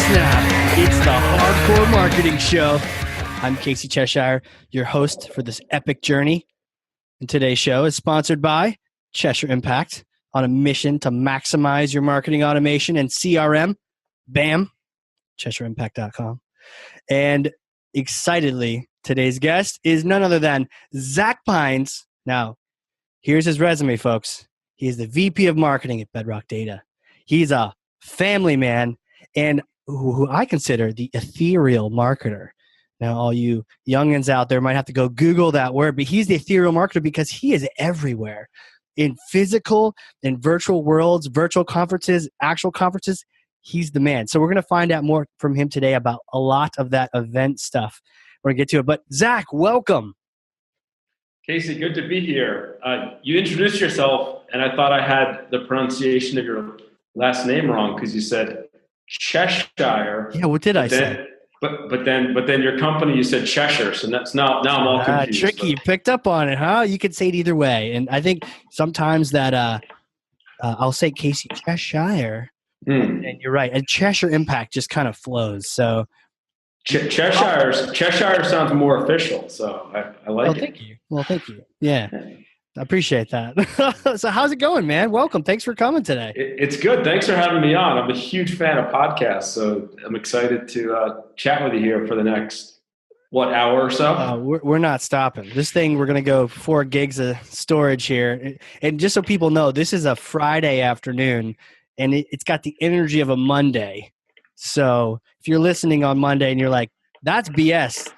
snap. It's the Hardcore Marketing Show. I'm Casey Cheshire, your host for this epic journey. And today's show is sponsored by Cheshire Impact, on a mission to maximize your marketing automation and CRM. Bam, CheshireImpact.com. And excitedly, today's guest is none other than Zak Pines. Now, here's his resume, folks. He is the VP of Marketing at Bedrock Data. He's a family man and who I consider the ethereal marketer. Now, all you youngins out there might have to go Google that word, but he's the ethereal marketer because he is everywhere. In physical and virtual worlds, virtual conferences, actual conferences, he's the man. So we're going to find out more from him today about a lot of that event stuff. We're going to get to it. But Zak, welcome. Casey, good to be here. You introduced yourself, and I thought I had the pronunciation of your last name wrong because you said Cheshire. Yeah, what did I say? But then your company, you said Cheshire, so that's now I'm all confused. Tricky. You picked up on it, huh? You could say it either way. And I think sometimes that I'll say Casey Cheshire, and you're right. And Cheshire Impact just kind of flows. So Cheshire sounds more official, so I like it. Thank you. Well, thank you. Yeah. I appreciate that. So how's it going, man? Welcome. Thanks for coming today. It's good. Thanks for having me on. I'm a huge fan of podcasts, so I'm excited to chat with you here for the next, hour or so? We're not stopping. This thing, we're going to go 4 gigs of storage here. And just so people know, this is a Friday afternoon, and it's got the energy of a Monday. So if you're listening on Monday and you're like, that's BS,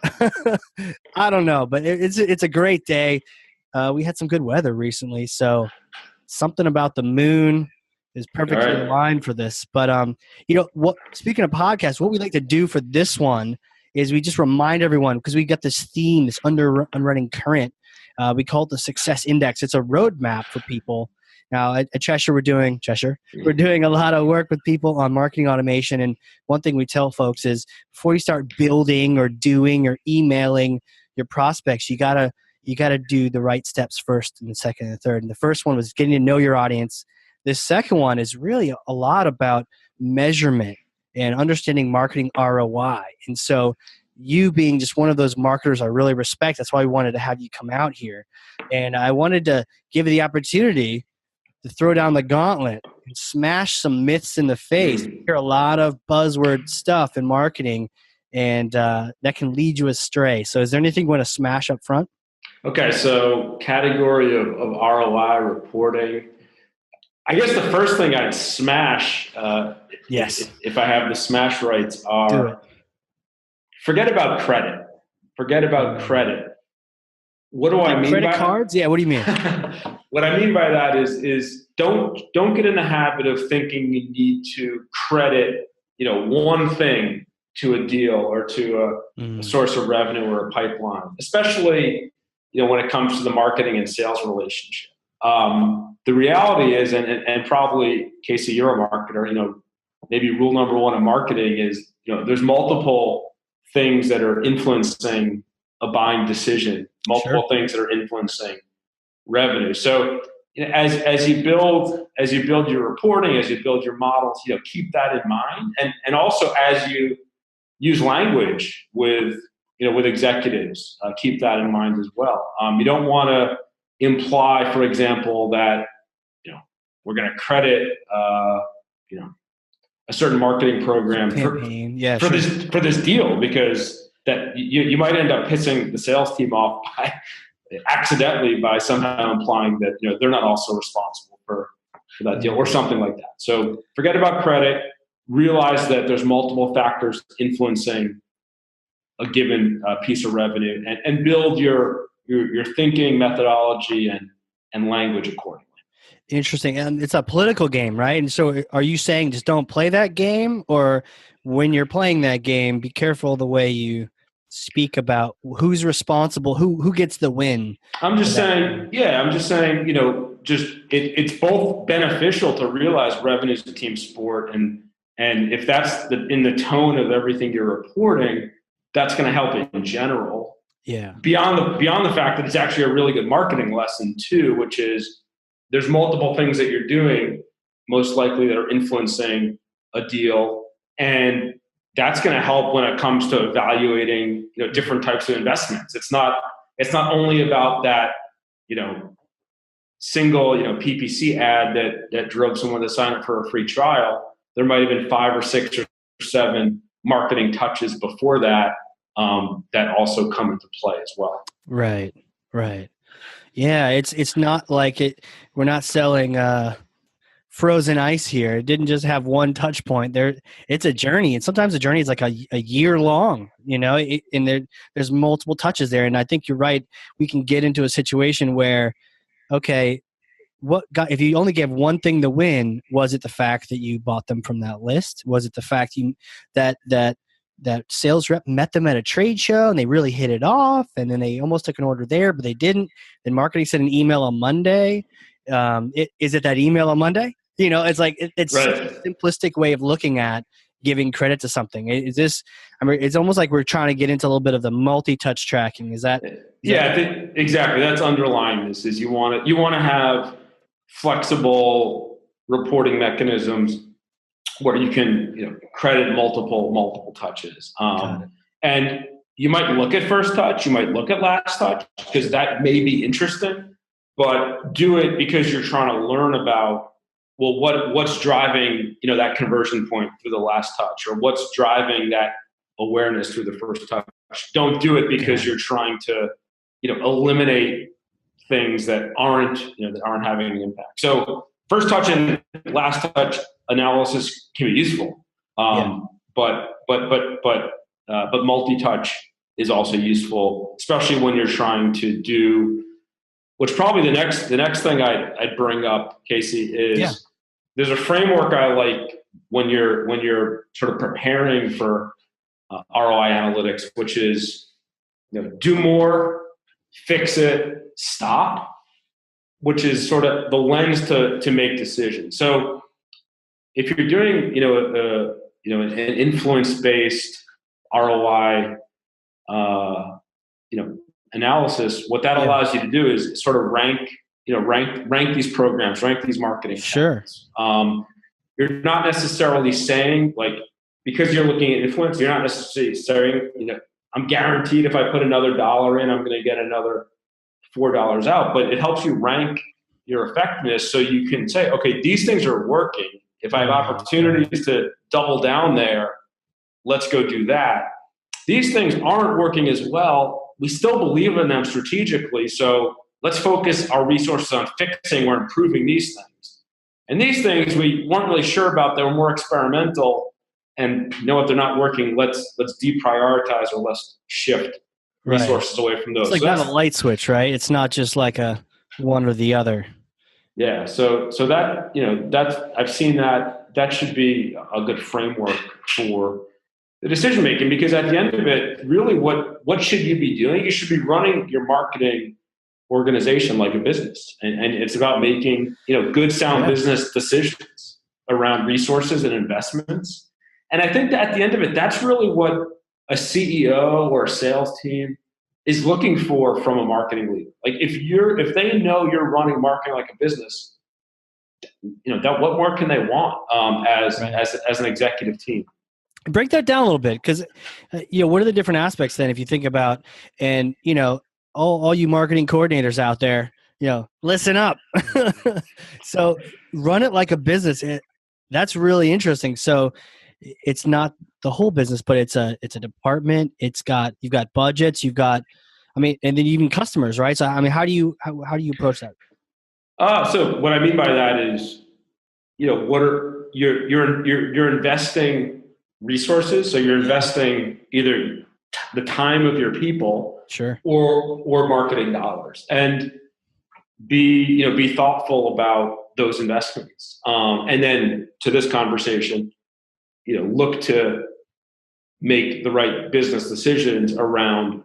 I don't know, but it's a great day. We had some good weather recently, so something about the moon is perfectly aligned for this. But speaking of podcasts, what we like to do for this one is we just remind everyone, because we got this theme, this running current. We call it the Success Index. It's a roadmap for people. Now at Cheshire, we're doing a lot of work with people on marketing automation. And one thing we tell folks is before you start building or doing or emailing your prospects, you gotta do the right steps first, and the second and the third. And the first one was getting to know your audience. The second one is really a lot about measurement and understanding marketing ROI. And so you being just one of those marketers I really respect, that's why we wanted to have you come out here. And I wanted to give you the opportunity to throw down the gauntlet and smash some myths in the face. We hear a lot of buzzword stuff in marketing, and that can lead you astray. So is there anything you want to smash up front? Okay, so category of ROI reporting. I guess the first thing I'd smash, yes, if I have the smash rights, are forget about credit. Forget about credit. What do I mean? Credit cards? Yeah. What do you mean? What I mean by that is don't get in the habit of thinking you need to credit one thing to a deal or to a source of revenue or a pipeline, especially when it comes to the marketing and sales relationship. The reality is, and probably, Casey, you're a marketer, maybe rule number 1 of marketing is, there's multiple things that are influencing a buying decision, multiple things that are influencing revenue. So as you build your reporting, as you build your models, keep that in mind. And also as you use language with executives, keep that in mind as well. You don't want to imply, for example, that we're going to credit a certain marketing program for this deal, because that you might end up pissing the sales team off accidentally by somehow implying that they're not also responsible for that deal or something like that. So forget about credit. Realize that there's multiple factors influencing a given piece of revenue, and build your thinking methodology and language accordingly. Interesting. And it's a political game, right? And so are you saying just don't play that game, or when you're playing that game, be careful the way you speak about who's responsible, who gets the win? I'm just saying, it's both beneficial to realize revenue is a team sport, and if that's in the tone of everything you're reporting, that's going to help in general. Yeah. Beyond the fact that it's actually a really good marketing lesson too, which is there's multiple things that you're doing most likely that are influencing a deal, and that's going to help when it comes to evaluating, different types of investments. It's not only about that, single, PPC ad that drove someone to sign up for a free trial. There might have been 5 or 6 or 7 marketing touches before that that also come into play as well. Right. Yeah, it's not like we're not selling frozen ice here. It didn't just have one touch point. It's a journey, and sometimes the journey is like a year long. And there's multiple touches there. And I think you're right. We can get into a situation where, okay, if you only gave one thing to win? Was it the fact that you bought them from that list? Was it the fact that sales rep met them at a trade show and they really hit it off, and then they almost took an order there, but they didn't? Then marketing sent an email on Monday. Is it that email on Monday? It's like it's right. such a simplistic way of looking at giving credit to something. Is this? I mean, it's almost like we're trying to get into a little bit of the multi-touch tracking. Is that? I think exactly. That's underlying this. Is you want to have flexible reporting mechanisms where you can credit multiple touches. And you might look at first touch, you might look at last touch, because that may be interesting, but do it because you're trying to learn about, well, what's driving that conversion point through the last touch, or what's driving that awareness through the first touch. Don't do it because you're trying to eliminate things that aren't having an impact. So first touch and last touch analysis can be useful, but multi-touch is also useful, especially when you're trying to do. Which probably the next thing I'd bring up, Casey, is there's a framework I like when you're sort of preparing for ROI analytics, which is do more, fix it, stop, which is sort of the lens to make decisions. So if you're doing an influence-based ROI analysis, what that allows you to do is sort of rank these programs, rank these marketing channels. You're not necessarily saying, like, because you're looking at influence, you're not necessarily saying, I'm guaranteed if I put another $1 in, I'm going to get another $4 out. But it helps you rank your effectiveness so you can say, okay, these things are working. If I have opportunities to double down there, let's go do that. These things aren't working as well. We still believe in them strategically, so let's focus our resources on fixing or improving these things. And these things we weren't really sure about. They were more experimental, and if they're not working, let's deprioritize, or let's shift resources away from those. It's like not a light switch, right? It's not just like a one or the other. Yeah. So that that's, I've seen that should be a good framework for the decision making, because at the end of it, really, what should you be doing? You should be running your marketing organization like a business, and it's about making good, sound business decisions around resources and investments. And I think that at the end of it, that's really what a CEO or a sales team is looking for from a marketing leader. Like if they know you're running marketing like a business, that what more can they want as an executive team? Break that down a little bit, because what are the different aspects then, if you think about, and all you marketing coordinators out there, listen up. So run it like a business. That's really interesting. So it's not the whole business, but it's a department. You've got budgets, and then even customers, right? So how do you approach that? So what I mean by that is, what are you're investing resources. So you're investing either the time of your people, or marketing dollars, and be thoughtful about those investments. And then to this conversation, look to make the right business decisions around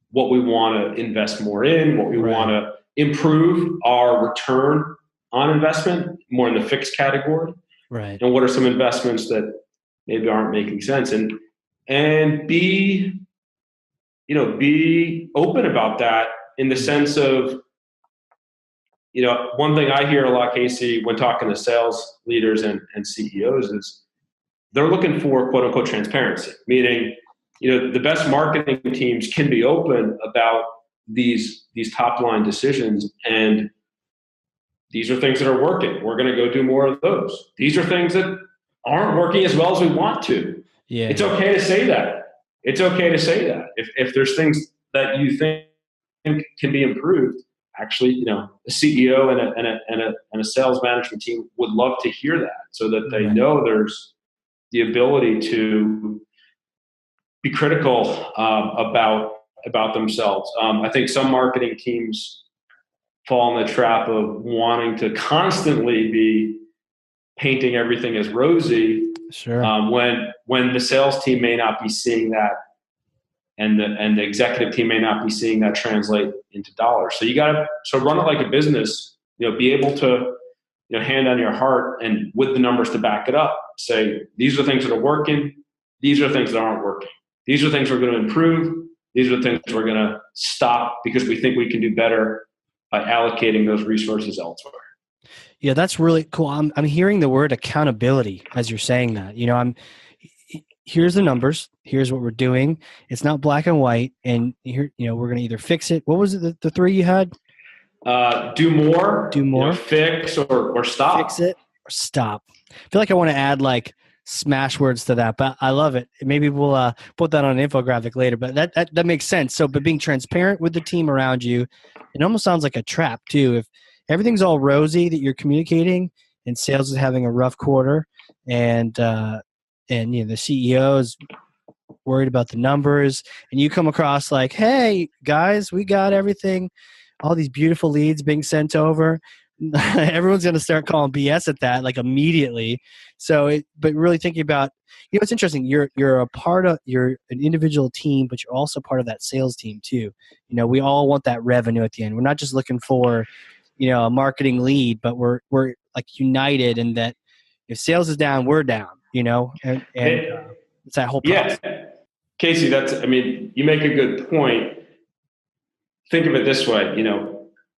what we want to invest more in, what we want to improve our return on investment, more in the fixed category, and what are some investments that maybe aren't making sense, and be open about that, in the sense of, one thing I hear a lot, Casey, when talking to sales leaders and CEOs is, they're looking for quote unquote transparency, meaning, the best marketing teams can be open about these top line decisions, and these are things that are working. We're going to go do more of those. These are things that aren't working as well as we want to. Yeah. It's okay to say that. It's okay to say that. If there's things that you think can be improved, actually, a CEO and a sales management team would love to hear that, so that they know there's the ability to be critical about themselves. I think some marketing teams fall in the trap of wanting to constantly be painting everything as rosy. Sure. When the sales team may not be seeing that, and the executive team may not be seeing that translate into dollars. So you got to run it like a business. Be able to hand on your heart and with the numbers to back it up. Say, these are things that are working. These are things that aren't working. These are things we're going to improve. These are things we're going to stop because we think we can do better by allocating those resources elsewhere. Yeah, that's really cool. I'm hearing the word accountability as you're saying that. Here's the numbers. Here's what we're doing. It's not black and white. And here, we're going to either fix it. What was it? The three you had? Do more. Do more. Fix or stop. Fix it or stop. I feel like I want to add like smash words to that, but I love it. Maybe we'll put that on an infographic later. But that makes sense. So, but being transparent with the team around you, it almost sounds like a trap too. If everything's all rosy that you're communicating, and sales is having a rough quarter, and the CEO is worried about the numbers, and you come across like, hey guys, we got everything, all these beautiful leads being sent over. Everyone's going to start calling BS at that like immediately. But really thinking about, it's interesting. You're an individual team, but you're also part of that sales team too. We all want that revenue at the end. We're not just looking for, a marketing lead, but we're like united in that if sales is down, we're down, and it's that whole process. Yeah. Casey, you make a good point. Think of it this way,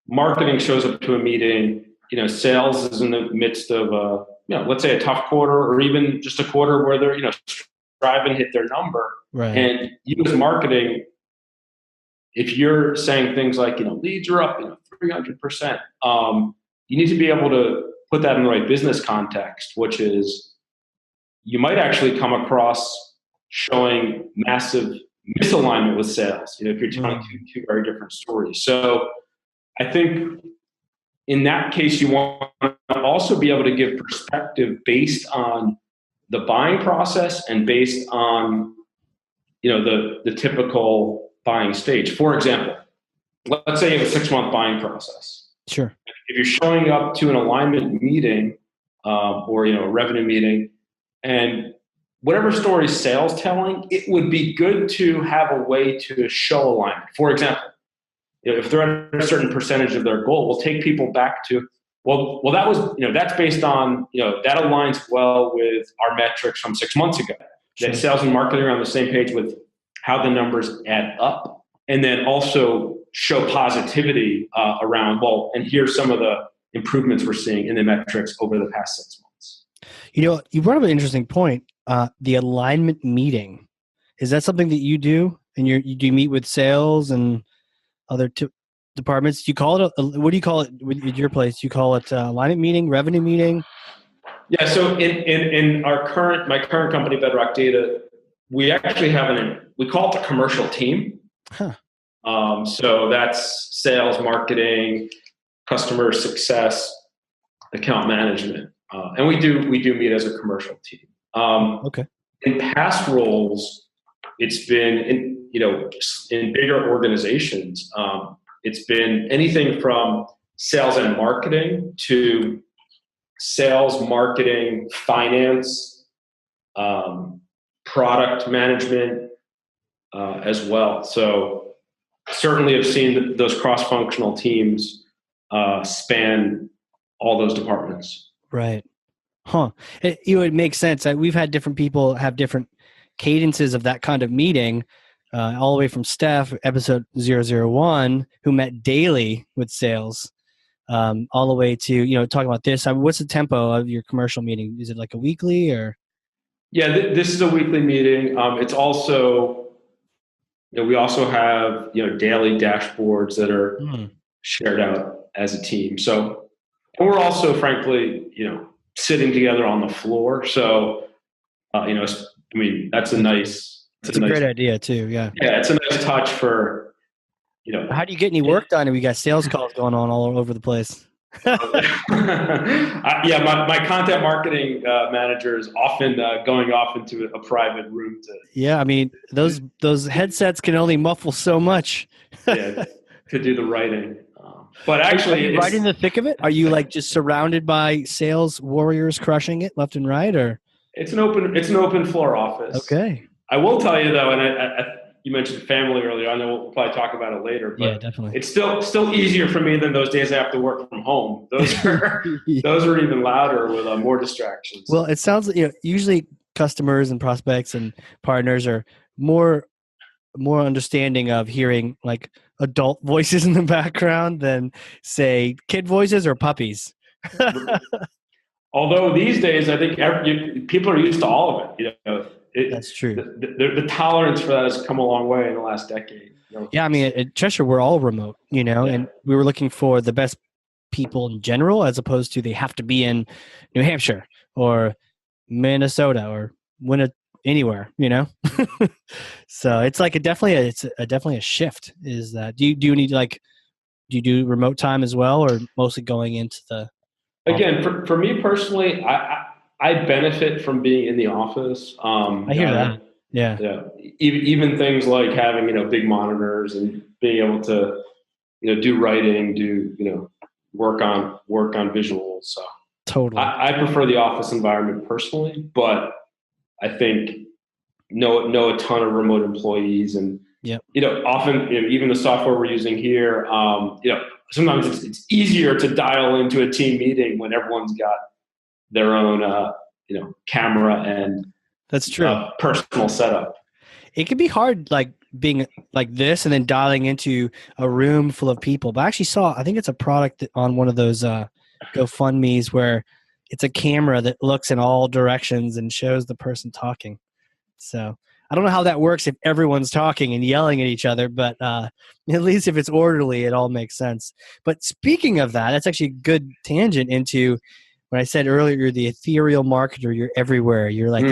marketing shows up to a meeting, sales is in the midst of let's say a tough quarter, or even just a quarter where they're, striving to hit their number. Right. And you as marketing, if you're saying things like, leads are up, 300%, you need to be able to put that in the right business context, which is you might actually come across showing massive misalignment with sales, if you're telling two very different stories. So I think in that case, you want to also be able to give perspective based on the buying process and based on, the typical buying stage. For example, let's say you have a 6-month buying process. Sure. If you're showing up to an alignment meeting or, a revenue meeting, and whatever story sales telling, it would be good to have a way to show alignment. For example, if they're at a certain percentage of their goal, we'll take people back to, well, that was, that's based on, that aligns well with our metrics from 6 months ago. Sure. That sales and marketing are on the same page with how the numbers add up, and then also show positivity around, and here's some of the improvements we're seeing in the metrics over the past 6 months. You brought up an interesting point. The alignment meeting, is that something that you do? And you do meet with sales and other departments? Do you call it what do you call it at your place? Do you call it alignment meeting, revenue meeting? Yeah. So in my current company, Bedrock Data, we actually have we call it the commercial team. Huh. So that's sales, marketing, customer success, account management, and we do meet as a commercial team. Okay. In past roles, it's been in bigger organizations. It's been anything from sales and marketing to sales, marketing, finance, product management as well. So certainly I've seen those cross-functional teams span all those departments. Right. Huh. It makes sense. We've had different people have different cadences of that kind of meeting, all the way from Steph, episode 001, who met daily with sales, all the way to, talking about this. What's the tempo of your commercial meeting? Is it like a weekly or? Yeah, this is a weekly meeting. It's also, we also have, daily dashboards that are shared out as a team. So, and we're also, frankly, sitting together on the floor. So, that's a nice. It's a great idea too. Yeah. Yeah, it's a nice touch for, How do you get any work done? And we got sales calls going on all over the place. My content marketing manager is often going off into a private room to. Yeah, I mean those headsets can only muffle so much. To do the writing, but actually, are you right in the thick of it? Are you like just surrounded by sales warriors crushing it left and right, or? It's an open floor office. Okay. I will tell you though, and you mentioned family earlier. I know we'll probably talk about it later, but yeah, definitely. It's still easier for me than those days I have to work from home. Those are even louder with more distractions. Well, it sounds like usually customers and prospects and partners are more understanding of hearing like adult voices in the background than say kid voices or puppies. Although these days, I think people are used to all of it. That's true. The tolerance for that has come a long way in the last decade. Yeah, I mean, at Cheshire, we're all remote, and we were looking for the best people in general, as opposed to they have to be in New Hampshire or Minnesota or anywhere, So it's like it's definitely a shift. Is that do you need do you do remote time as well, or mostly going into the? Again, for me personally, I benefit from being in the office. I hear that. Yeah. Even things like having big monitors and being able to do writing, do work on visuals. So totally, I prefer the office environment personally, but I think know a ton of remote employees, and often even the software we're using here, sometimes it's easier to dial into a team meeting when everyone's got their own camera and that's true personal setup. It can be hard, like being like this and then dialing into a room full of people. But I actually I think it's a product on one of those GoFundMe's where it's a camera that looks in all directions and shows the person talking. So I don't know how that works if everyone's talking and yelling at each other, but at least if it's orderly, it all makes sense. But speaking of that, that's actually a good tangent into when I said earlier, you're the ethereal marketer. You're everywhere. You're like,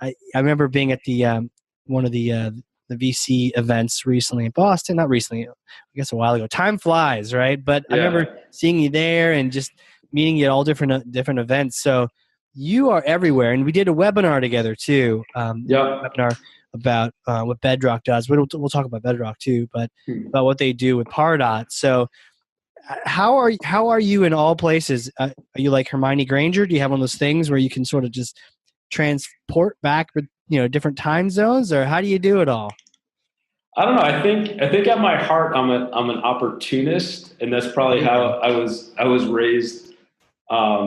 I remember being at the one of the VC events recently in Boston. Not recently, I guess a while ago. Time flies, right? But I remember seeing you there and just meeting you at all different events. So you are everywhere, and we did a webinar together too. Webinar about what Bedrock does. We'll talk about Bedrock too, but about what they do with Pardot. So how are you in all places? Are you like Hermione Granger? Do you have one of those things where you can sort of just transport back, different time zones, or how do you do it all? I don't know. I think at my heart, I'm an opportunist, and that's probably how I was raised.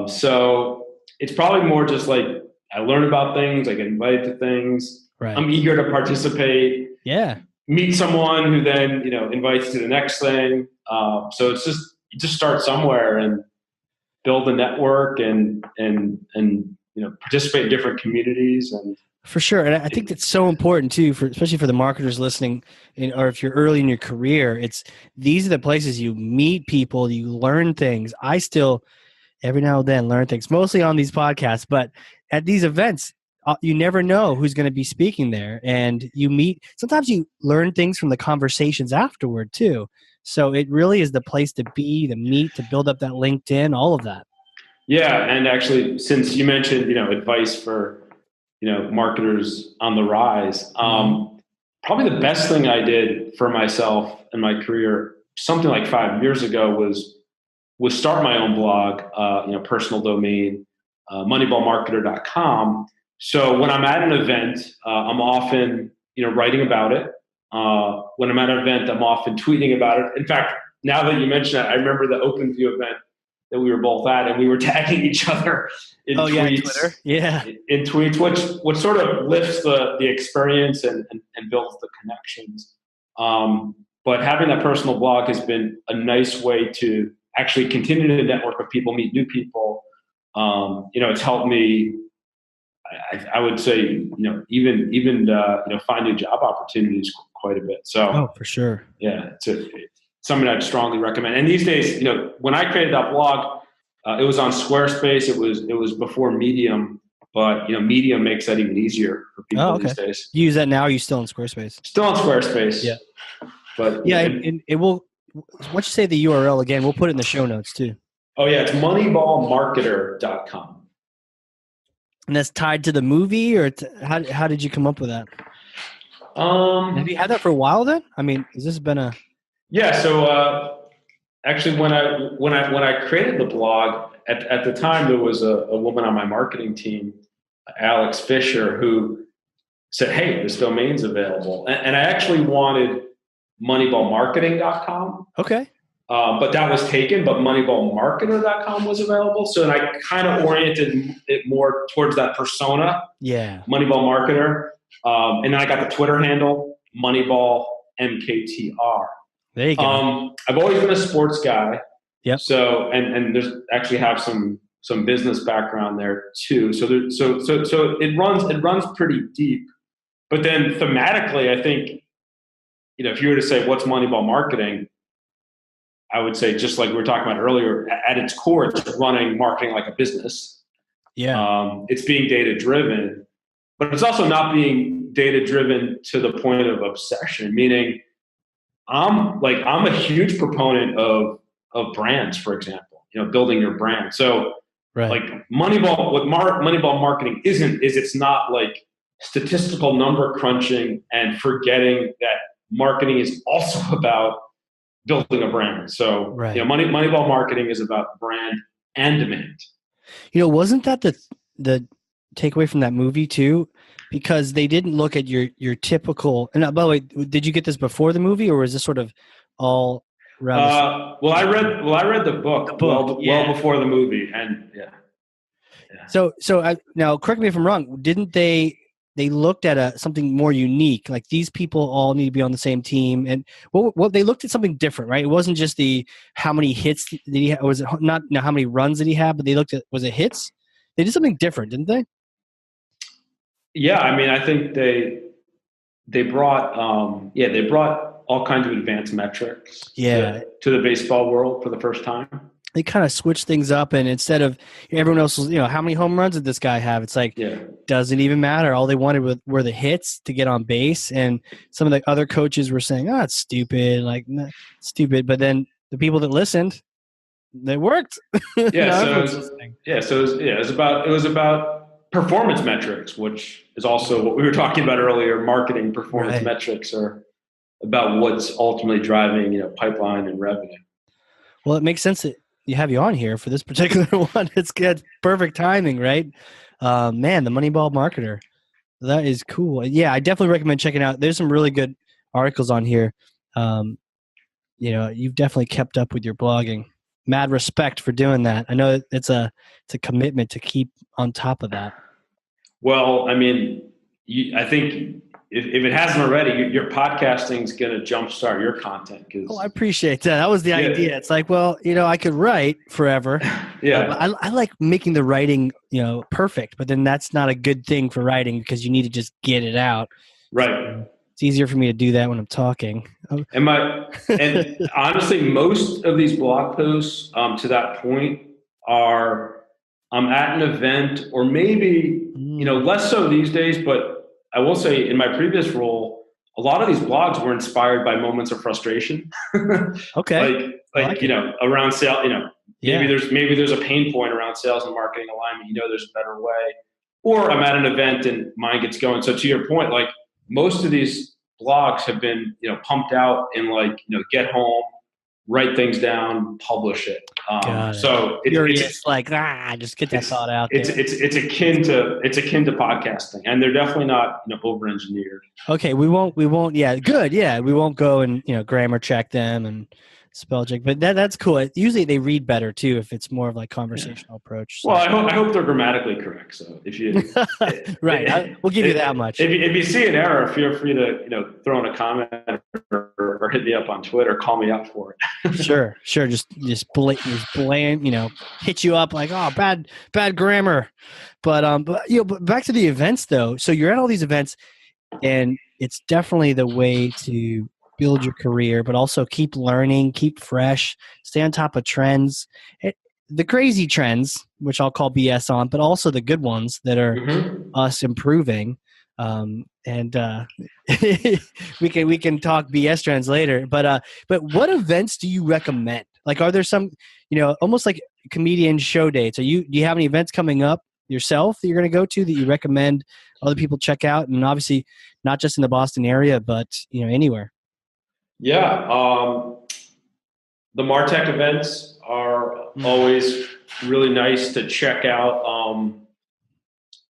So it's probably more just like I learn about things, I get invited to things. Right. I'm eager to participate. Yeah. Meet someone who then invites to the next thing. So it's just you just start somewhere and build a network and participate in different communities. And for sure, and I think that's so important too, especially for the marketers listening, or if you're early in your career. These are the places you meet people, you learn things. I still every now and then learn things, mostly on these podcasts, but at these events, you never know who's going to be speaking there, and sometimes you learn things from the conversations afterward too. So it really is the place to be, to meet, to build up that LinkedIn, all of that. Yeah, and actually, since you mentioned advice for marketers on the rise, probably the best thing I did for myself in my career, something like 5 years ago, was start my own blog, personal domain, moneyballmarketer.com. So when I'm at an event, I'm often, writing about it. When I'm at an event, I'm often tweeting about it. In fact, now that you mention it, I remember the OpenView event that we were both at, and we were tagging each other in tweets. In tweets, which sort of lifts the experience and builds the connections. But having that personal blog has been a nice way to actually continue to network with people, meet new people. It's helped me I would say, even finding job opportunities quite a bit. So, for sure. Yeah, it's something I'd strongly recommend. And these days, when I created that blog, it was on Squarespace. It was before Medium, but Medium makes that even easier for people these days. You use that now? Or are you still in Squarespace? Still on Squarespace. Yeah. But yeah, it will. Why don't you say the URL again? We'll put it in the show notes too. Oh yeah, it's moneyballmarketer.com. And that's tied to the movie, or how did you come up with that? Have you had that for a while then? I mean, has this been a? Yeah. So actually, when I created the blog, at the time there was a woman on my marketing team, Alex Fisher, who said, "Hey, this domain's available," and I actually wanted moneyballmarketing.com. Okay. But that was taken, but moneyballmarketer.com was available. So then I kind of oriented it more towards that persona. Yeah. Moneyball marketer. And then I got the Twitter handle, Moneyball MKTR. There you go. I've always been a sports guy. Yep. So, and there's actually have some business background there too. So it runs pretty deep, but then thematically, I think, if you were to say what's Moneyball marketing, I would say, just like we were talking about earlier, at its core, it's running marketing like a business. Yeah. It's being data driven, but it's also not being data driven to the point of obsession. Meaning, I'm a huge proponent of brands, for example. Building your brand. So, right. Like Moneyball, what Moneyball marketing isn't is it's not like statistical number crunching and forgetting that marketing is also about building a brand. So, right. Moneyball marketing is about brand and demand. Wasn't that the takeaway from that movie too? Because they didn't look at your typical. And by the way, did you get this before the movie, or was this sort of all around? Well, I read the book, well before the movie, and yeah. So now correct me if I'm wrong. Didn't they looked at something more unique? Like, these people all need to be on the same team, and well, they looked at something different, right? It wasn't just how many hits did he have, was it not how many runs did he have, but they looked at, was it hits? They did something different, didn't they? Yeah, I mean, I think they brought all kinds of advanced metrics to the baseball world for the first time. They kind of switched things up, and instead of everyone else was, how many home runs did this guy have? It's like, doesn't even matter. All they wanted were the hits to get on base, and some of the other coaches were saying, "Oh, it's stupid," stupid. But then the people that listened, they worked. So it was about performance metrics, which is also what we were talking about earlier. Marketing performance metrics are about what's ultimately driving, pipeline and revenue. Well, it makes sense that you have you on here for this particular one. It's good. Perfect timing, right? Man, the Moneyball marketer. That is cool. Yeah, I definitely recommend checking out. There's some really good articles on here. You've definitely kept up with your blogging. Mad respect for doing that. I know it's a commitment to keep on top of that. Well, I mean, I think if it hasn't already, your podcasting is going to jumpstart your content. I appreciate that. That was the idea. It's like, well, I could write forever. Yeah. I like making the writing, perfect, but then that's not a good thing for writing, because you need to just get it out. Right. It's easier for me to do that when I'm talking. And honestly, most of these blog posts to that point are I'm at an event, or maybe, less so these days, but I will say in my previous role, a lot of these blogs were inspired by moments of frustration. Okay. Around sale, maybe there's a pain point around sales and marketing alignment. There's a better way. Or I'm at an event and mine gets going. So to your point, most of these blogs have been, pumped out in get home, write things down, publish it. So just get that thought out there. It's akin to podcasting, and they're definitely not over engineered. Okay, we won't. Yeah, good. Yeah, we won't go and grammar check them and spell check. But that's cool. Usually they read better too if it's more of like conversational approach. So. Well, I hope they're grammatically correct. So if you right, we'll give you that much. If you see an error, feel free to throw in a comment or hit me up on Twitter. Call me up for it. Sure. Just blame. Hit you up like, oh, bad grammar. But back to the events though. So you're at all these events, and it's definitely the way to build your career, but also keep learning, keep fresh, stay on top of trends. The crazy trends, which I'll call BS on, but also the good ones that are us improving. And we can talk BS trends later. But what events do you recommend? Like, are there some, almost like comedian show dates? Do you have any events coming up yourself that you're going to go to that you recommend other people check out? And obviously not just in the Boston area, but anywhere. Yeah. The MarTech events are always really nice to check out.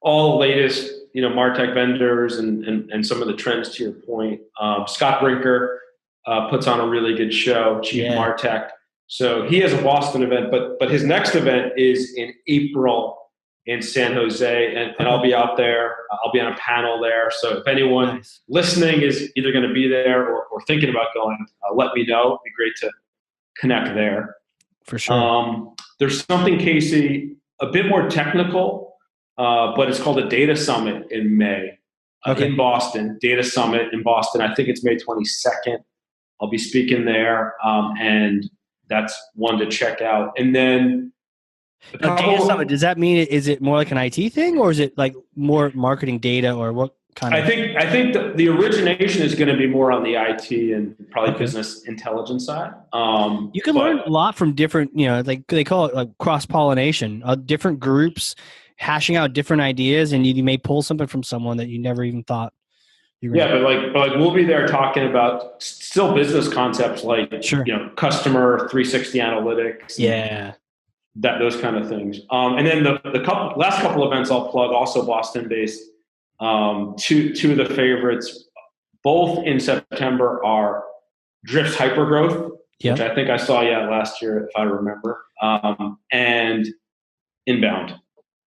All the latest, MarTech vendors and some of the trends to your point. Scott Brinker puts on a really good show, Chief MarTech. So he has a Boston event, but his next event is in April in San Jose, and I'll be out there. I'll be on a panel there. So if anyone listening is either going to be there or thinking about going, let me know. It'd be great to connect there. For sure. There's something, Casey, a bit more technical, but it's called a Data Summit in May in Boston. Data Summit in Boston. I think it's May 22nd. I'll be speaking there, and that's one to check out. And then Data Summit, does that mean is it more like an IT thing, or is it like more marketing data, or what kind of? I think the origination is going to be more on the IT and probably business intelligence side. You can learn a lot from different, like they call it like cross-pollination, different groups hashing out different ideas, and you may pull something from someone that you never even thought. But we'll be there talking about still business concepts like customer 360 analytics. Those kind of things. And then the last couple events I'll plug, also Boston based. Two of the favorites, both in September, are Drift's Hypergrowth, which I think I saw last year if I remember, and Inbound.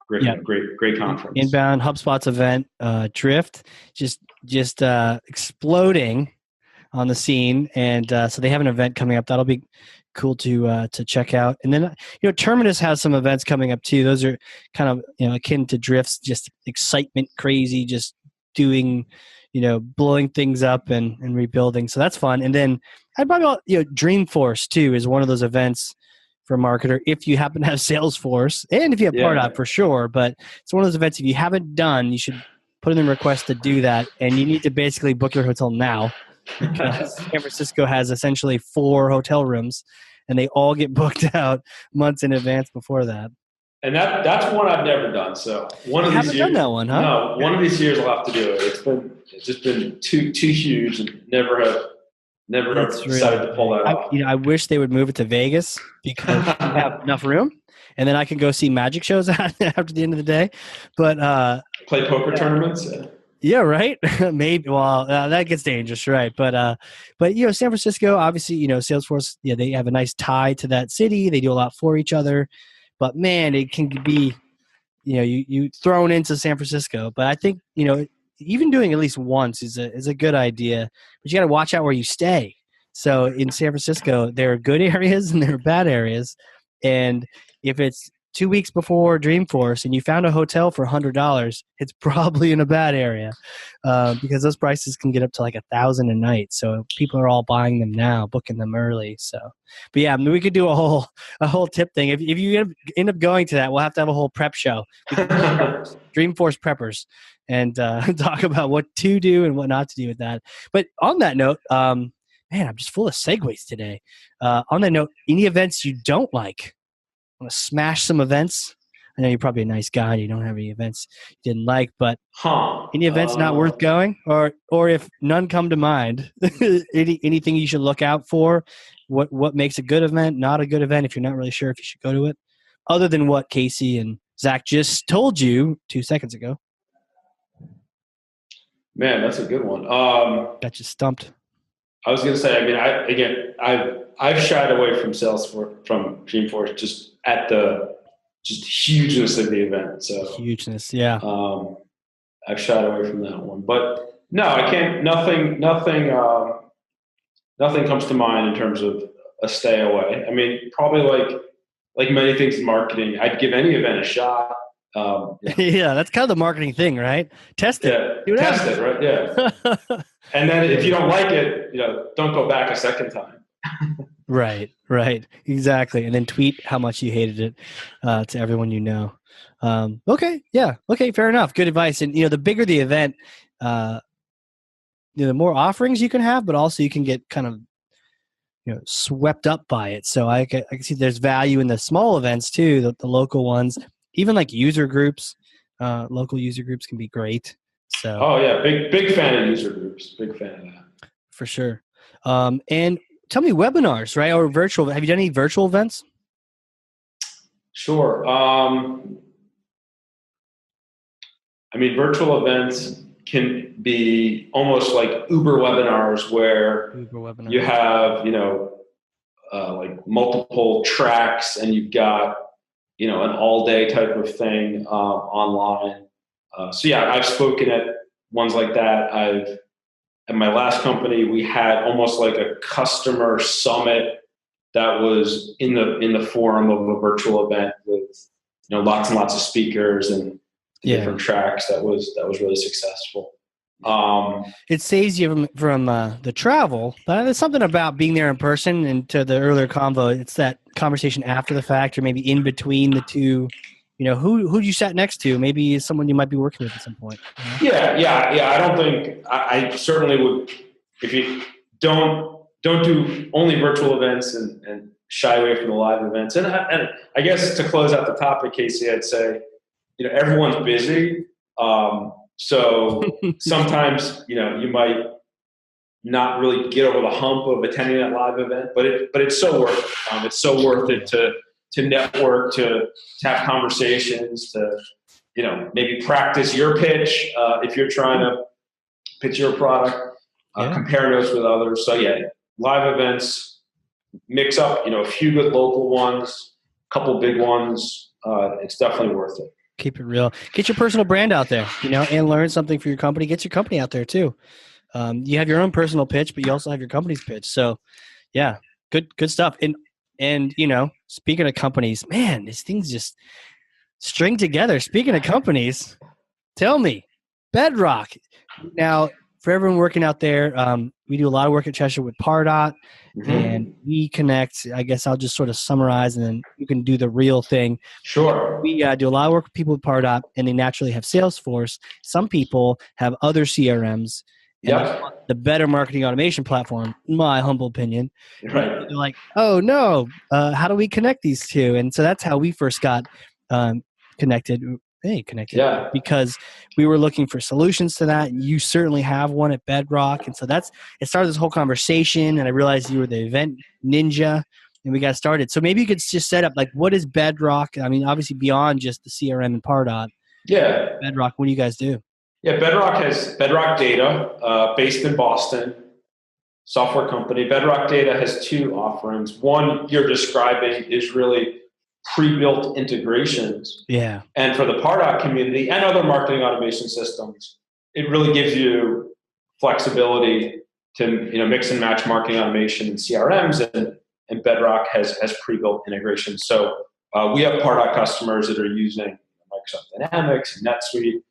Great conference. Inbound, HubSpot's event, Drift, just exploding on the scene, and so they have an event coming up that'll be cool to check out. And then Terminus has some events coming up too. Those are kind of akin to Drift's, just excitement, crazy, just doing blowing things up and rebuilding. So that's fun. And then I'd probably Dreamforce too is one of those events for a marketer if you happen to have Salesforce, and if you have Pardot for sure. But it's one of those events if you haven't done, you should put in a request to do that, and you need to basically book your hotel now. Because San Francisco has essentially 4 hotel rooms, and they all get booked out months in advance before that. And that's one I've never done. So one of these years, done that one, huh? No, one of these years I'll have to do it. It's just been too huge, and never have decided to pull that off. I wish they would move it to Vegas because we have enough room, and then I can go see magic shows after the end of the day. But play poker tournaments. Yeah, right. Maybe. Well, that gets dangerous, right? But San Francisco, obviously, Salesforce. Yeah, they have a nice tie to that city. They do a lot for each other. But man, it can be, you thrown into San Francisco. But I think even doing at least once is a good idea. But you got to watch out where you stay. So in San Francisco, there are good areas and there are bad areas. And if it's 2 weeks before Dreamforce and you found a hotel for $100, it's probably in a bad area because those prices can get up to like $1,000 a night. So people are all buying them now, booking them early. So, but yeah, we could do a whole tip thing. If you end up going to that, we'll have to have a whole prep show. Dreamforce preppers and talk about what to do and what not to do with that. But on that note, man, I'm just full of segues today. On that note, any events you don't like? Want to smash some events? I know you're probably a nice guy and you don't have any events you didn't like, but any events not worth going? Or if none come to mind, anything you should look out for? What makes a good event, not a good event, if you're not really sure if you should go to it? Other than what Casey and Zach just told you 2 seconds ago. Man, that's a good one. Got you stumped. I was going to say, I mean, I've shied away from from Dreamforce just at the hugeness of the event. So hugeness, yeah. I've shied away from that one, but no, I can't. Nothing comes to mind in terms of a stay away. I mean, probably like many things in marketing, I'd give any event a shot. Yeah, that's kind of the marketing thing, right? Test it. Yeah, test it, right? Yeah. And then if you don't like it, don't go back a second time. Right, exactly. And then tweet how much you hated it to everyone you know. Okay, yeah, okay, fair enough. Good advice. And the bigger the event, the more offerings you can have, but also you can get kind of swept up by it. So I can see there's value in the small events too, the local ones, even like user groups. Local user groups can be great. So oh yeah, big fan of user groups. Big fan of that for sure. And tell me, webinars, right, or virtual? Have you done any virtual events? Sure. I mean, virtual events can be almost like Uber webinars where you have, like multiple tracks and you've got, an all day type of thing online. So yeah, I've spoken at ones like that. At my last company, we had almost like a customer summit that was in the form of a virtual event with, lots and lots of speakers and different tracks. That was really successful. It saves you from the travel, but there's something about being there in person. And to the earlier convo, it's that conversation after the fact, or maybe in between the two. Who you sat next to? Maybe someone you might be working with at some point. Yeah. I don't think I certainly would. If you don't do only virtual events and shy away from the live events, and I guess to close out the topic, Casey, I'd say, everyone's busy. So sometimes, you might not really get over the hump of attending that live event, but it's so worth it. It's so worth it to network, to have conversations, to, maybe practice your pitch if you're trying to pitch your product, compare notes with others. So yeah, live events, mix up, a few good local ones, a couple big ones. It's definitely worth it. Keep it real. Get your personal brand out there, and learn something for your company. Get your company out there too. You have your own personal pitch, but you also have your company's pitch. So yeah, good stuff. And speaking of companies, man, these things just string together. Speaking of companies, tell me, Bedrock. Now, for everyone working out there, we do a lot of work at Cheshire with Pardot, and we connect. I guess I'll just sort of summarize, and then you can do the real thing. Sure. We do a lot of work with people with Pardot, and they naturally have Salesforce. Some people have other CRMs, and they want the better marketing automation platform, in my humble opinion. Right. They're like, oh, no, how do we connect these two? And so that's how we first got connected. Because we were looking for solutions to that, and you certainly have one at Bedrock. And so it started this whole conversation, and I realized you were the event ninja, and we got started. So maybe you could just set up, like, what is Bedrock? I mean, obviously beyond just the CRM and Pardot. Yeah. Bedrock, what do you guys do? Yeah, Bedrock has Bedrock Data, based in Boston, software company. Bedrock Data has two offerings. One you're describing is really pre-built integrations. Yeah. And for the Pardot community and other marketing automation systems, it really gives you flexibility to mix and match marketing automation and CRMs, and Bedrock has pre-built integrations. So we have Pardot customers that are using Microsoft Dynamics, NetSuite,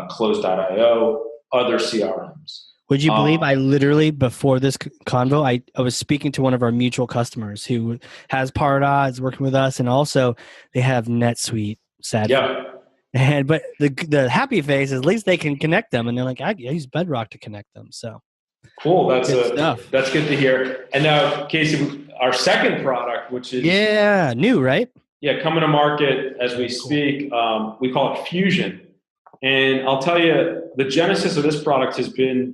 Close.io, other CRMs. Would you believe I literally, before this convo, I was speaking to one of our mutual customers who has Pardot, is working with us, and also they have NetSuite. But the happy face is at least they can connect them, and they're like, I use Bedrock to connect them. So cool. That's good to hear. And now, Casey, our second product, which is new, right? Yeah, coming to market as we speak. We call it Fusion. And I'll tell you, the genesis of this product has been,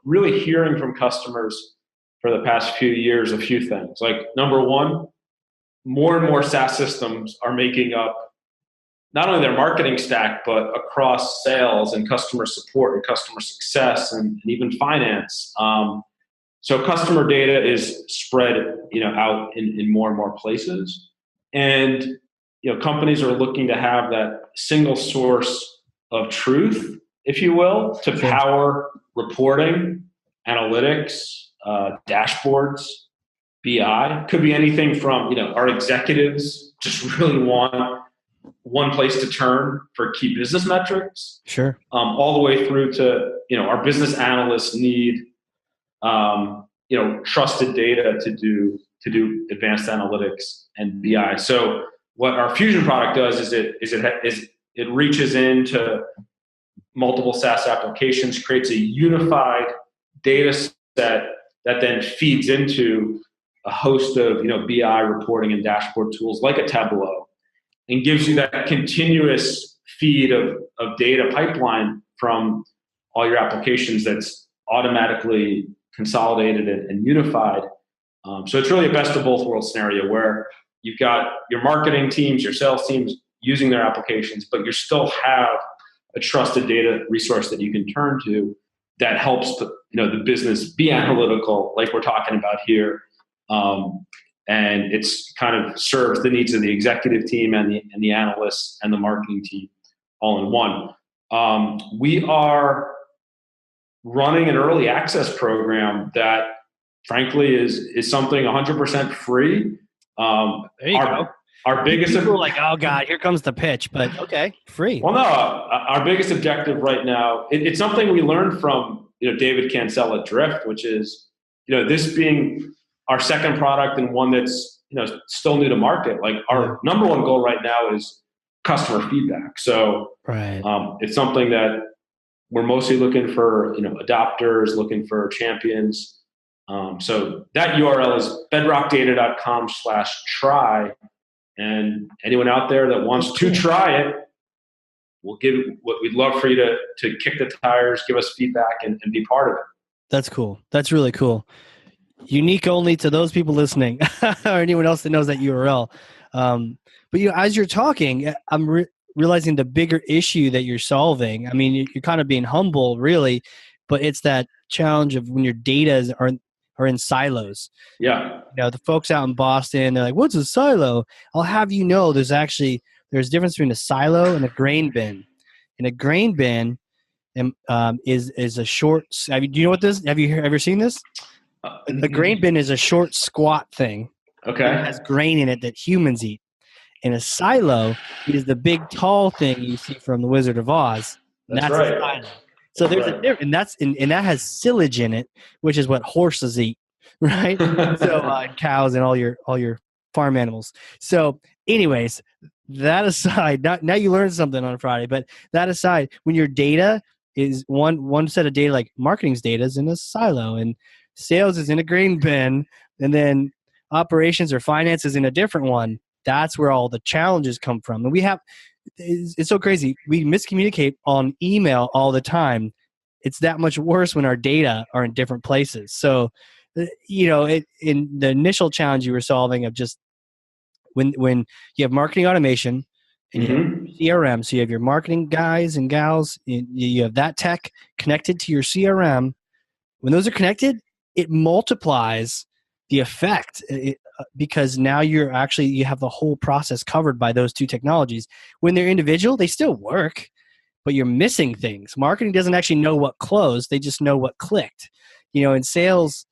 really hearing from customers for the past few years a few things. Like, number one, more and more SaaS systems are making up not only their marketing stack, but across sales and customer support and customer success and even finance. So customer data is spread, out in more and more places. And, companies are looking to have that single source of truth, if you will, to power reporting, analytics, dashboards, BI. Could be anything from, our executives just really want one place to turn for key business metrics. Sure. All the way through to, our business analysts need, trusted data to do advanced analytics and BI. So what our Fusion product does is it reaches into multiple SaaS applications, creates a unified data set that then feeds into a host of BI reporting and dashboard tools like a Tableau, and gives you that continuous feed of data pipeline from all your applications that's automatically consolidated and unified. So it's really a best of both worlds scenario where you've got your marketing teams, your sales teams using their applications, but you still have a trusted data resource that you can turn to that helps the business be analytical, like we're talking about here. And it's kind of serves the needs of the executive team and the analysts and the marketing team all in one. We are running an early access program that frankly is something 100% free. There you go. Our biggest people are like, oh God, here comes the pitch, but okay, free. Well, no, our biggest objective right now, it's something we learned from David Cancel at Drift, which is this being our second product and one that's still new to market. Like our number one goal right now is customer feedback. So it's something that we're mostly looking for adopters, looking for champions. So that URL is bedrockdata.com/try. And anyone out there that wants to try it, we'd love for you to kick the tires, give us feedback, and be part of it. That's cool. That's really cool. Unique only to those people listening or anyone else that knows that URL. But as you're talking, I'm realizing the bigger issue that you're solving. I mean, you're kind of being humble, really, but it's that challenge of when your data are in silos. Yeah. The folks out in Boston, they're like, what's a silo? I'll have you know there's a difference between a silo and a grain bin. And a grain bin is a short. Do you know what this? Have you ever seen this? A grain bin is a short, squat thing. Okay. It has grain in it that humans eat. And a silo is the big, tall thing you see from The Wizard of Oz. That's right. A silo. So there's a difference, and that has silage in it, which is what horses eat, right? So cows and all your farm animals. So, anyways, that aside, now you learned something on Friday. But that aside, when your data is one set of data, like marketing's data is in a silo, and sales is in a grain bin, and then operations or finance is in a different one. That's where all the challenges come from, and it's so crazy. We miscommunicate on email all the time. It's that much worse when our data are in different places. So, in the initial challenge you were solving of just when you have marketing automation and you have CRM, so you have your marketing guys and gals, you have that tech connected to your CRM. When those are connected, it multiplies the effect. Because now you have the whole process covered by those two technologies. When they're individual, they still work, but you're missing things. Marketing doesn't actually know what closed; they just know what clicked. In sales,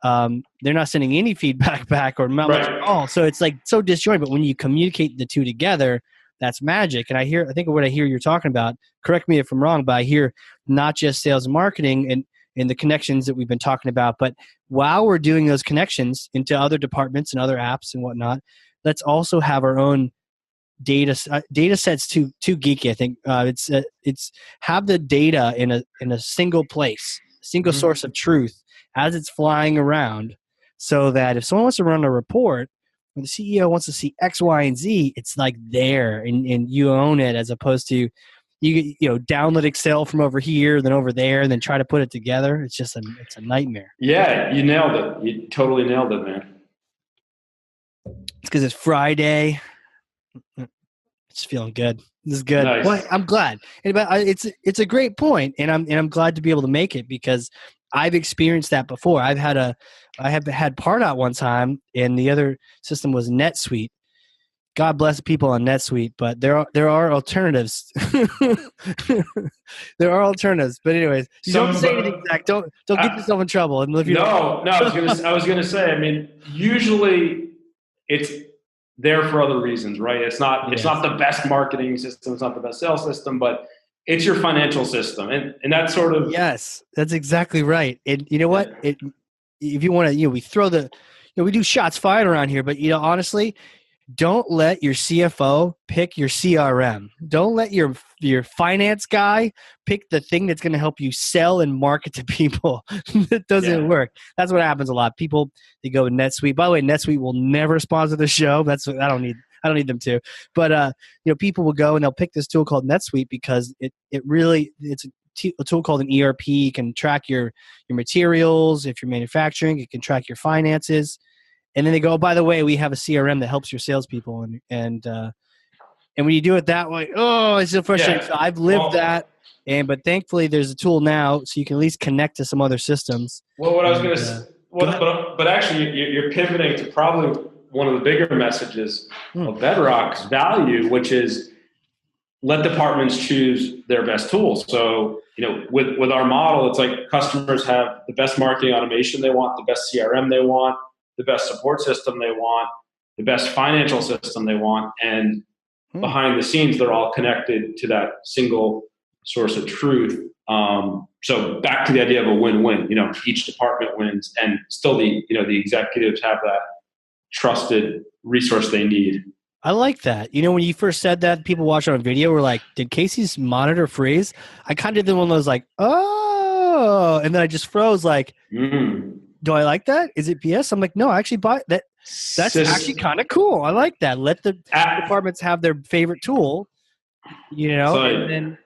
they're not sending any feedback back or not much at all. So it's like so disjointed. But when you communicate the two together, that's magic. And I think what I hear you're talking about. Correct me if I'm wrong, but I hear not just sales and marketing and the connections that we've been talking about, but while we're doing those connections into other departments and other apps and whatnot, let's also have our own data sets too geeky. I think it's have the data in a single place, single source of truth as it's flying around, so that if someone wants to run a report or the CEO wants to see X, Y, and Z, it's like there and you own it, as opposed to you download Excel from over here, then over there, and then try to put it together. It's just it's a nightmare. Yeah, you nailed it. You totally nailed it, man. It's because it's Friday. It's feeling good. This is good. Nice. Well, I'm glad. It's a great point, and I'm glad to be able to make it because I've experienced that before. I have had Pardot one time, and the other system was NetSuite. God bless people on NetSuite, but there are alternatives. There are alternatives. But anyways, don't say anything, Zach. Don't get yourself in trouble. And no. I was gonna say. I mean, usually it's there for other reasons, right? It's not the best marketing system. It's not the best sales system, but it's your financial system, and that's sort of yes, that's exactly right. And you know what? If you want to, we throw we do shots fired around here, but honestly. Don't let your CFO pick your CRM. Don't let your finance guy pick the thing that's going to help you sell and market to people. That doesn't work. That's what happens a lot. People, they go with NetSuite. By the way, NetSuite will never sponsor the show. I don't need them to. But people will go and they'll pick this tool called NetSuite because it's a tool called an ERP. It can track your materials. If you're manufacturing, it can track your finances. And then they go, oh, by the way, we have a CRM that helps your salespeople. And when you do it that way, it's so frustrating. Yeah. So I've lived that. But thankfully there's a tool now so you can at least connect to some other systems. Well, what I was going to say, but actually you're pivoting to probably one of the bigger messages of Bedrock's value, which is let departments choose their best tools. So, with our model, it's like customers have the best marketing automation they want, the best CRM they want, the best support system they want, the best financial system they want, and behind the scenes, they're all connected to that single source of truth. So back to the idea of a win-win, each department wins, and still the executives have that trusted resource they need. I like that. When you first said that, people watching on video were like, did Casey's monitor freeze? I kind of did one of those like, oh, and then I just froze like, do I like that? Is it BS? I'm like, no, I actually buy that. That's actually kind of cool. I like that. Let the departments have their favorite tool, and then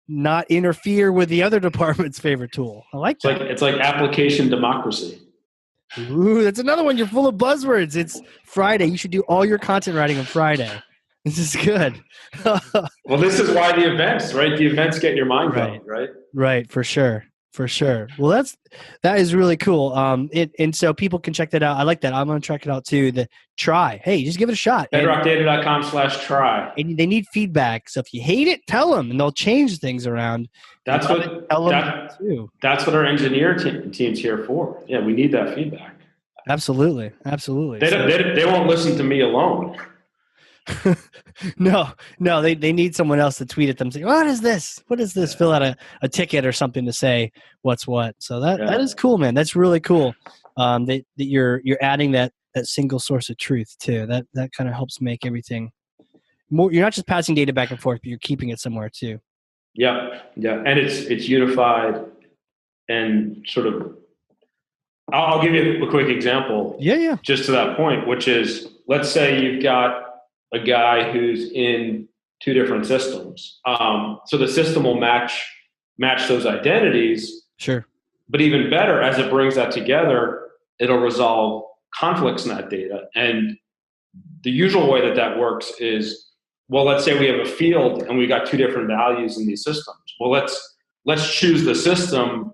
not interfere with the other department's favorite tool. I like that. It's like application democracy. Ooh, that's another one. You're full of buzzwords. It's Friday. You should do all your content writing on Friday. This is good. Well, this is why the events, right? The events get your mind going, right? Right, for sure. For sure. Well, that is really cool. And so people can check that out. I like that. I'm going to check it out too. The try. Hey, just give it a shot. BedrockData.com/try. And they need feedback. So if you hate it, tell them, and they'll change things around. That's what our engineer team's here for. Yeah, we need that feedback. Absolutely. They won't listen to me alone. No, they need someone else to tweet at them saying, what is this? Fill out a ticket or something to say what's what. So that is cool, man. That's really cool. That you're adding that single source of truth too. That kind of helps make everything more. You're not just passing data back and forth, but you're keeping it somewhere too. Yeah. And it's unified and sort of, I'll give you a quick example. Yeah. Just to that point, which is, let's say you've got a guy who's in two different systems. So the system will match those identities. Sure. But even better, as it brings that together, it'll resolve conflicts in that data. And the usual way that works is, well, let's say we have a field and we got two different values in these systems. Well, let's choose the system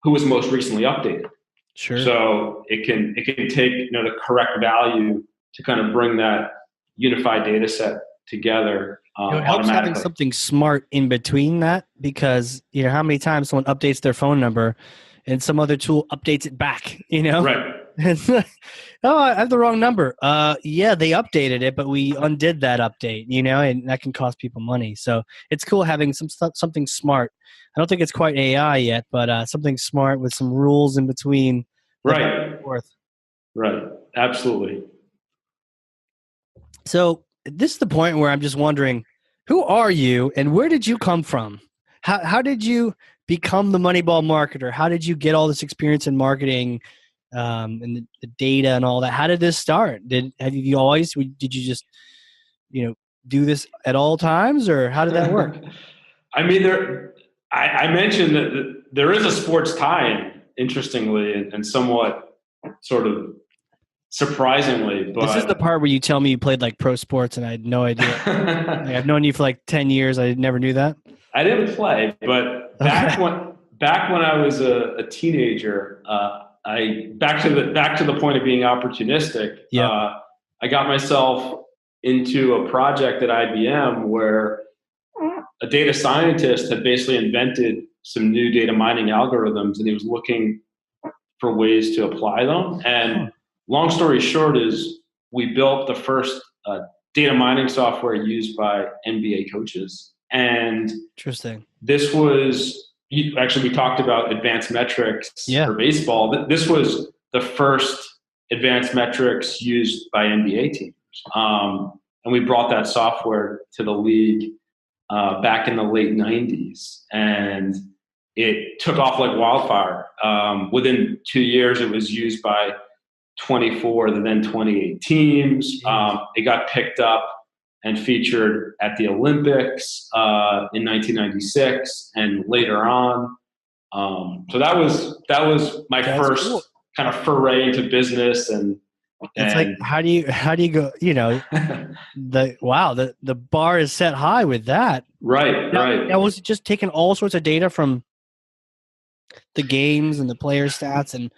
who was most recently updated. Sure. So it can take the correct value to kind of bring that unified data set together. It helps having something smart in between that, because how many times someone updates their phone number and some other tool updates it back, Right. It's like, oh, I have the wrong number. Yeah, they updated it, but we undid that update, and that can cost people money. So it's cool having something smart. I don't think it's quite AI yet, but something smart with some rules in between. Right. Right. Absolutely. So this is the point where I'm just wondering, who are you and where did you come from? How did you become the Moneyball marketer? How did you get all this experience in marketing and the data and all that? How did this start? Did you just, do this at all times, or how did that work? I mean, I mentioned that there is a sports tie-in, interestingly, and somewhat sort of surprisingly. But this is the part where you tell me you played like pro sports, and I had no idea. Like, I've known you for like 10 years. I never knew that. I didn't play, but back when I was a teenager, back to the point of being opportunistic. Yep. I got myself into a project at IBM where a data scientist had basically invented some new data mining algorithms, and he was looking for ways to apply them. And long story short is we built the first data mining software used by NBA coaches. And interesting. This was actually, we talked about advanced metrics for baseball. This was the first advanced metrics used by NBA teams. And we brought that software to the league back in the late 90s. And it took off like wildfire. Within 2 years, it was used by 24 of the then 28 teams. It got picked up and featured at the Olympics in 1996 and later on. So that was my first kind of foray into business. And it's like, how do you go, the bar is set high with that. Right. Now, was it just taking all sorts of data from the games and the player stats, and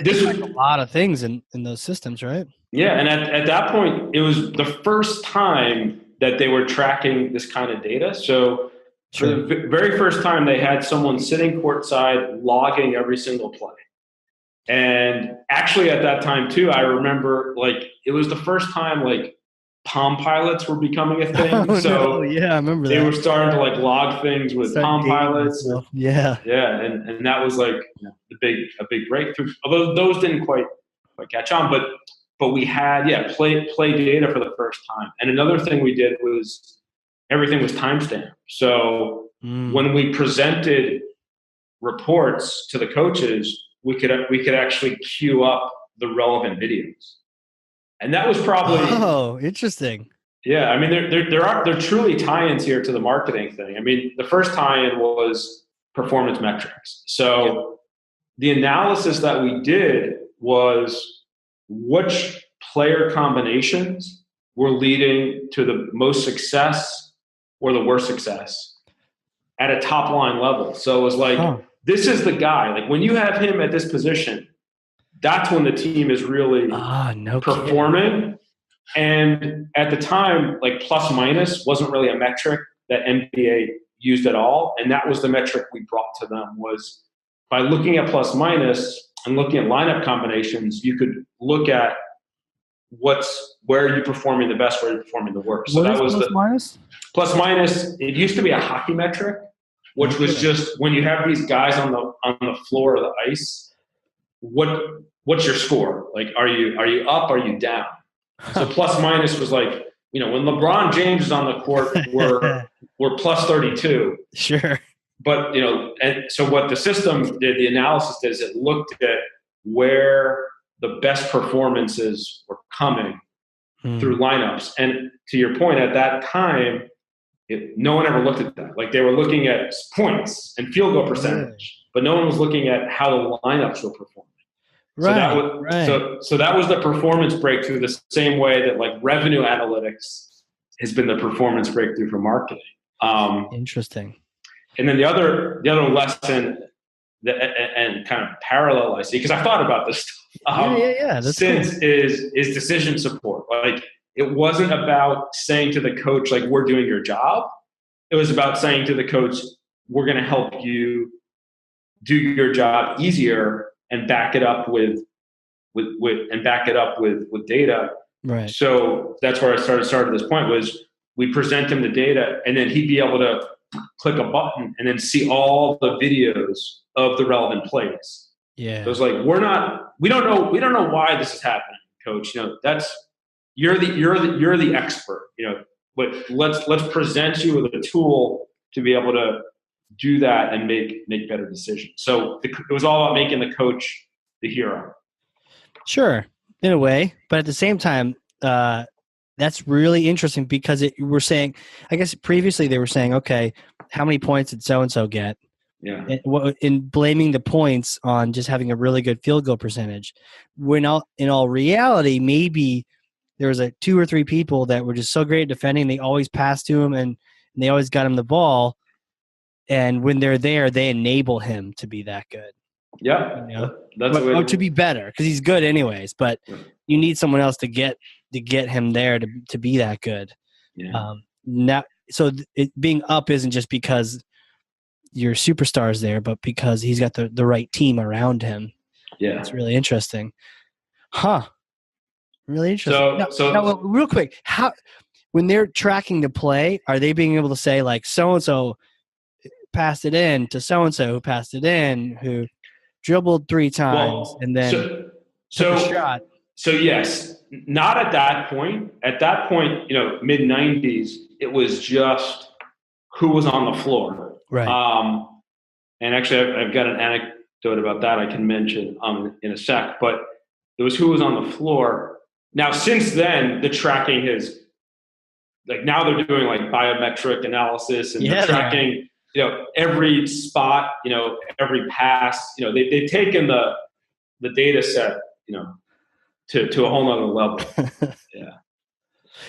this was a lot of things in those systems, right? Yeah, and at that point, it was the first time that they were tracking this kind of data. So for the very first time, they had someone sitting courtside logging every single play. And actually at that time too, I remember it was the first time Palm Pilots were becoming a thing. I remember they that. were starting to log things with Palm Pilots. Yeah. And that was a big breakthrough. Although those didn't quite catch on, but we had play data for the first time. And another thing we did was everything was timestamped. So when we presented reports to the coaches, we could actually queue up the relevant videos. And that was probably interesting. Yeah, I mean there truly tie-ins here to the marketing thing. I mean, the first tie-in was performance metrics. So the analysis that we did was which player combinations were leading to the most success or the worst success at a top line level. So it was this is the guy. When you have him at this position, that's when the team is really performing. Kidding. And at the time, plus minus wasn't really a metric that NBA used at all. And that was the metric we brought to them, was by looking at plus minus and looking at lineup combinations, you could look at where are you performing the best, where are you performing the worst. So that was plus minus? Plus minus, it used to be a hockey metric, which was just when you have these guys on the floor of the ice, what's your score? Are you up? Are you down? So plus minus was when LeBron James is on the court, we're plus 32. Sure. But and so what the system did, the analysis did, is it looked at where the best performances were coming through lineups. And to your point, at that time, no one ever looked at that. They were looking at points and field goal percentage, but no one was looking at how the lineups were performing. So that was the performance breakthrough, the same way that revenue analytics has been the performance breakthrough for marketing. Interesting. And then the other lesson and kind of parallel I see, because I thought about this That's since cool. is decision support. It wasn't about saying to the coach, we're doing your job. It was about saying to the coach, we're going to help you do your job easier and back it up with data. Right. So that's where I started this point, was we present him the data, and then he'd be able to click a button and then see all the videos of the relevant plays. Yeah. So it's we don't know why this is happening, coach. You're the expert. But let's present you with a tool to be able to do that and make better decisions. So it was all about making the coach the hero. Sure, in a way, but at the same time, that's really interesting because we're saying, I guess previously they were saying, okay, how many points did so-and-so get? Yeah. in blaming the points on just having a really good field goal percentage. When in all reality, maybe there was 2 or 3 people that were just so great at defending. They always passed to him and they always got him the ball. And when they're there, they enable him to be that good. Yeah, You know? that's a way or to be better, because he's good anyways. But you need someone else to get him there to be that good. Yeah. Being up isn't just because your superstar's there, but because he's got the right team around him. Yeah, it's really interesting. Huh? Really interesting. Now, real quick, how when they're tracking the play, are they being able to say like so and so passed it in to so and so who passed it in, who dribbled 3 times and then took a shot? So yes, not at that point. At that point, mid 90s, it was just who was on the floor. Right. And actually, I've got an anecdote about that I can mention in a sec. But it was who was on the floor. Now, since then, the tracking has, like, now they're doing like biometric analysis and they're tracking, every spot, every pass. They've taken the data set, to a whole nother level.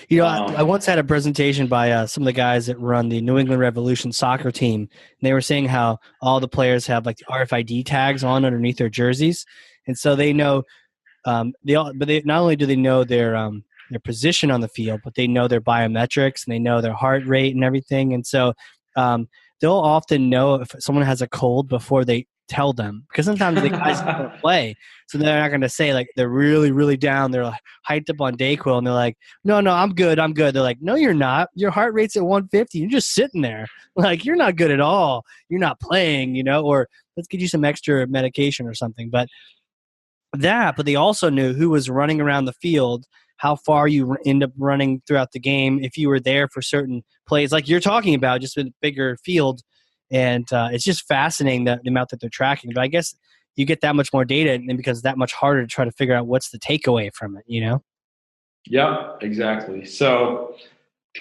Yeah. I once had a presentation by some of the guys that run the New England Revolution soccer team, and they were saying how all the players have like the RFID tags on underneath their jerseys, and so they know. Not only do they know their position on the field, but they know their biometrics and they know their heart rate and everything. And so they'll often know if someone has a cold before they tell them, because sometimes the guys don't play, so they're not going to say like they're really, really down. They're like hyped up on Dayquil, and they're like, no, I'm good. They're like, no, you're not. Your heart rate's at 150. You're just sitting there. Like, you're not good at all. You're not playing, or let's get you some extra medication or something. But they also knew who was running around the field, how far you end up running throughout the game, if you were there for certain plays like you're talking about, just with a bigger field. And it's just fascinating the amount that they're tracking. But I guess you get that much more data, and it becomes that much harder to try to figure out what's the takeaway from it, Yep, exactly. So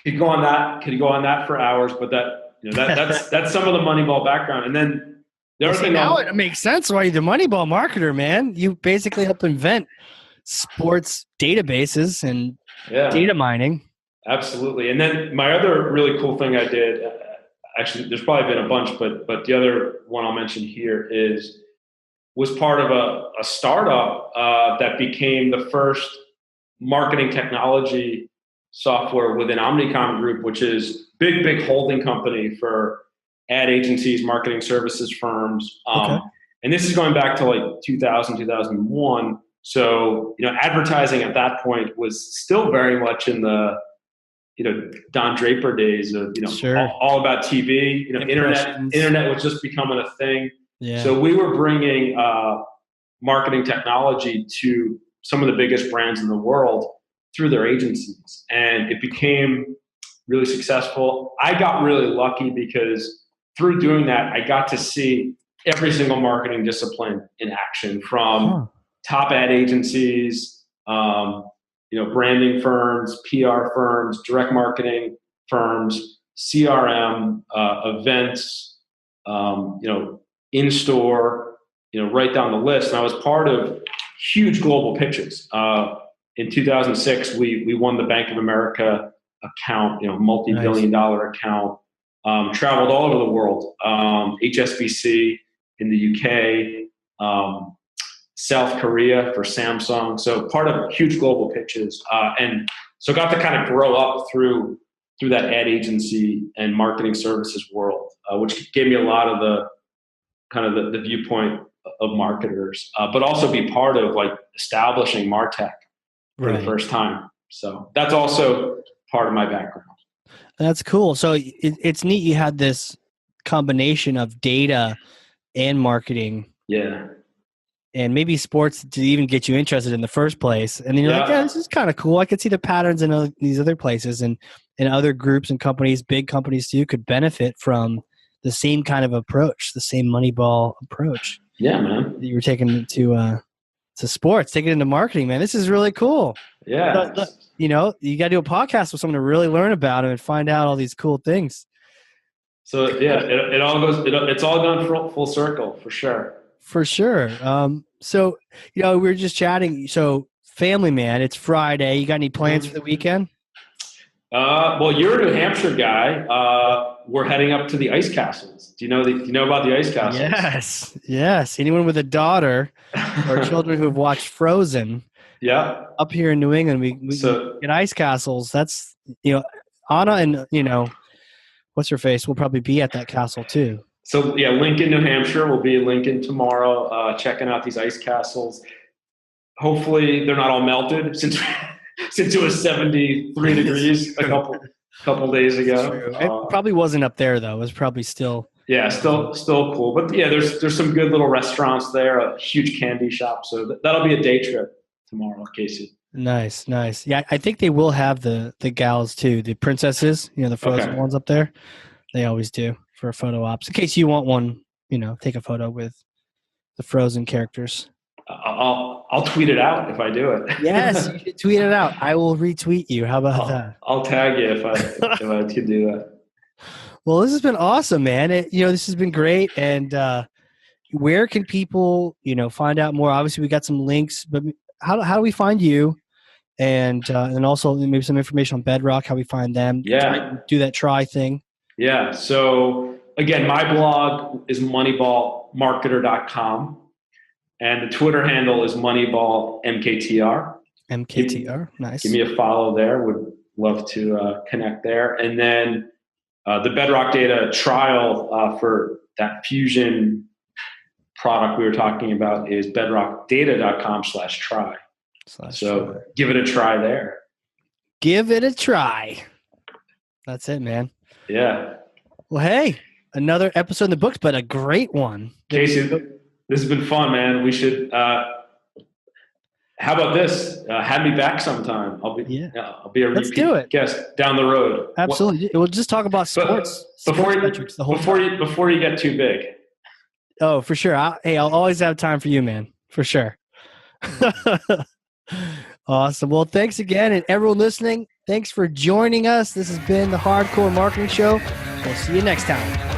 could go on that for hours, but that's some of the Moneyball background. And then the other thing, now it makes sense why you're the Moneyball marketer, man. You basically help invent sports databases and data mining. Absolutely. And then my other really cool thing I did, actually, there's probably been a bunch, but the other one I'll mention here was part of a startup that became the first marketing technology software within Omnicom Group, which is big holding company for ad agencies, marketing services firms. And this is going back to like 2000, 2001. So, advertising at that point was still very much in the, Don Draper days of, all about TV, internet was just becoming a thing. Yeah. So we were bringing marketing technology to some of the biggest brands in the world through their agencies. And it became really successful. I got really lucky because through doing that, I got to see every single marketing discipline in action, from top ad agencies, branding firms, PR firms, direct marketing firms, CRM, events, in-store, right down the list. And I was part of huge global pitches. In 2006, we won the Bank of America account, multi-billion-dollar account. Traveled all over the world, HSBC in the UK, South Korea for Samsung. So part of huge global pitches. And so got to kind of grow up through that ad agency and marketing services world, which gave me a lot of the kind of the viewpoint of marketers, but also be part of like establishing MarTech for the first time. So that's also part of my background. That's cool. So it's neat you had this combination of data and marketing. Yeah. And maybe sports to even get you interested in the first place. And then you're like, this is kind of cool. I could see the patterns in these other places, and other groups and companies, big companies too, could benefit from the same kind of approach, the same Moneyball approach. Yeah, man. That you were taking to sports, taking it into marketing, man. This is really cool. Yeah. You got to do a podcast with someone to really learn about it and find out all these cool things. So yeah, it all goes. It's all gone full circle for sure. For sure. So we were just chatting. So family man, it's Friday. You got any plans for the weekend? Well, you're a New Hampshire guy. We're heading up to the ice castles. Do you know about the ice castles? Yes. Anyone with a daughter or children who have watched Frozen, yeah. Up here in New England, we get ice castles. That's Anna and what's her face will probably be at that castle too. So yeah, Lincoln, New Hampshire. We'll be in Lincoln tomorrow, checking out these ice castles. Hopefully, they're not all melted since it was 73 degrees a couple days ago. It probably wasn't up there though. It was probably still. Yeah, still cool. But yeah, there's some good little restaurants there. A huge candy shop. So that'll be a day trip tomorrow, Casey. Nice. Yeah, I think they will have the gals too, the princesses. The Frozen ones up there. They always do for photo ops. In case you want one, take a photo with the Frozen characters. I'll tweet it out if I do it. Yes, you should tweet it out. I will retweet you. How about that? I'll tag you if I could do that. Well, this has been awesome, man. This has been great. And where can people, find out more? Obviously, we got some links, but how do we find you? And also maybe some information on Bedrock, how we find them. Yeah. Do that try thing. Yeah. So again, my blog is moneyballmarketer.com. And the Twitter handle is moneyballmktr. MKTR, nice. Give me a follow there. Would love to connect there. And then the Bedrock Data trial for that Fusion product we were talking about is bedrockdata.com/try. So give it a try there. Give it a try. That's it, man. Yeah. Well, hey, another episode in the books, but a great one. Casey, this has been fun, man. We should. How about this? Have me back sometime. I'll be a repeat guest down the road. Absolutely. We'll just talk about sports. Metrics the whole time. Before you get too big. Oh, for sure. I'll always have time for you, man. For sure. Awesome. Well, thanks again, and everyone listening. Thanks for joining us. This has been the Hardcore Marketing Show. We'll see you next time.